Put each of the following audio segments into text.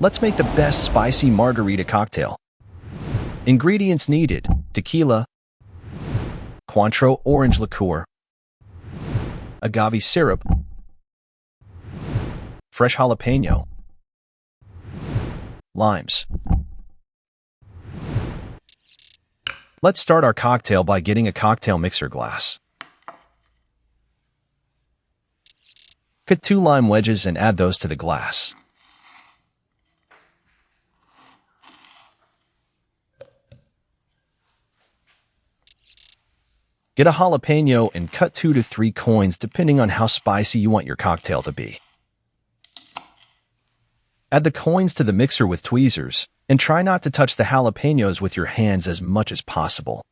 Let's make the best spicy margarita cocktail. Ingredients needed: tequila, Cointreau orange liqueur, agave syrup, fresh jalapeno, limes. Let's start our cocktail by getting a cocktail mixer glass. Cut 2 lime wedges and add those to the glass. Get a jalapeno and cut 2 to 3 coins depending on how spicy you want your cocktail to be. Add the coins to the mixer with tweezers, and try not to touch the jalapenos with your hands as much as possible.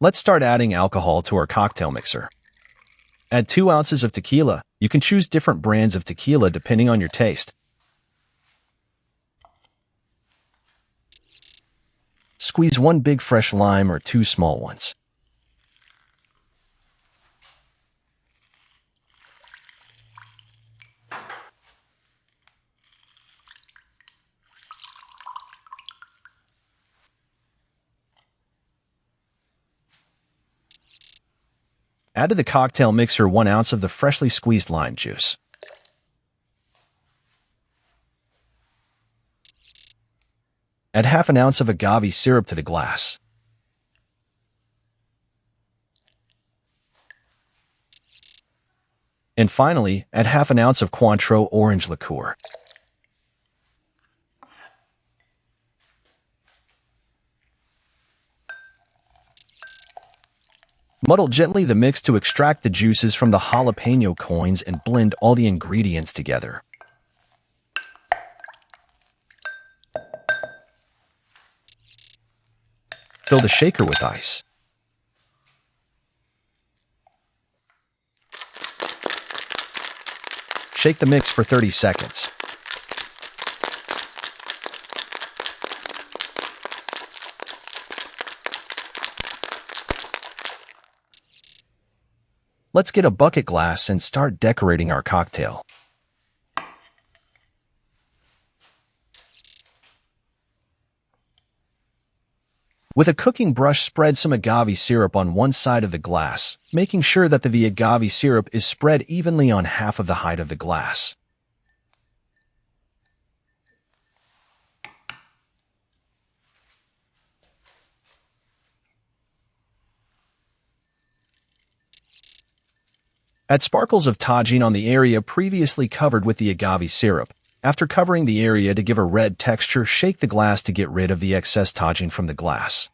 Let's start adding alcohol to our cocktail mixer. Add 2 ounces of tequila. You can choose different brands of tequila depending on your taste. Squeeze 1 big fresh lime or 2 small ones. Add to the cocktail mixer 1 ounce of the freshly squeezed lime juice. Add half an ounce of agave syrup to the glass. And finally, add half an ounce of Cointreau orange liqueur. Muddle gently the mix to extract the juices from the jalapeno coins and blend all the ingredients together. Fill the shaker with ice. Shake the mix for 30 seconds. Let's get a bucket glass and start decorating our cocktail. With a cooking brush, spread some agave syrup on one side of the glass, making sure that the agave syrup is spread evenly on half of the height of the glass. Add sparkles of tagine on the area previously covered with the agave syrup. After covering the area to give a red texture, shake the glass to get rid of the excess tagine from the glass.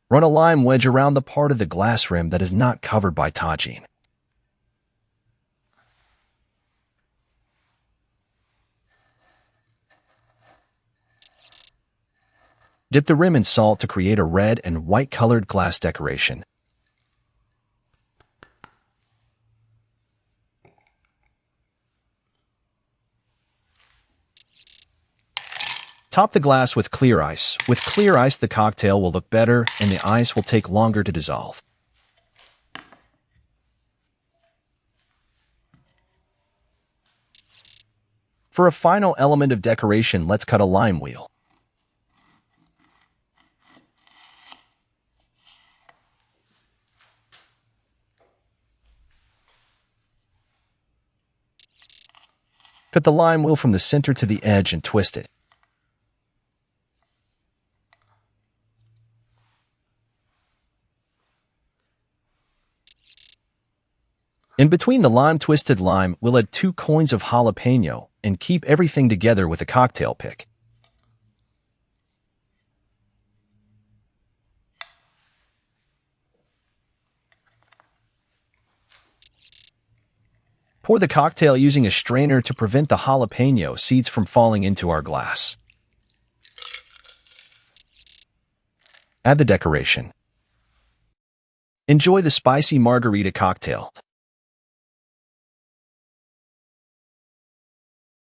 Run a lime wedge around the part of the glass rim that is not covered by tagine. Dip the rim in salt to create a red and white colored glass decoration. Top the glass with clear ice. With clear ice, the cocktail will look better and the ice will take longer to dissolve. For a final element of decoration, let's cut a lime wheel. Cut the lime wheel from the center to the edge and twist it. In between the twisted lime, we'll add 2 coins of jalapeno and keep everything together with a cocktail pick. Pour the cocktail using a strainer to prevent the jalapeno seeds from falling into our glass. Add the decoration. Enjoy the spicy margarita cocktail.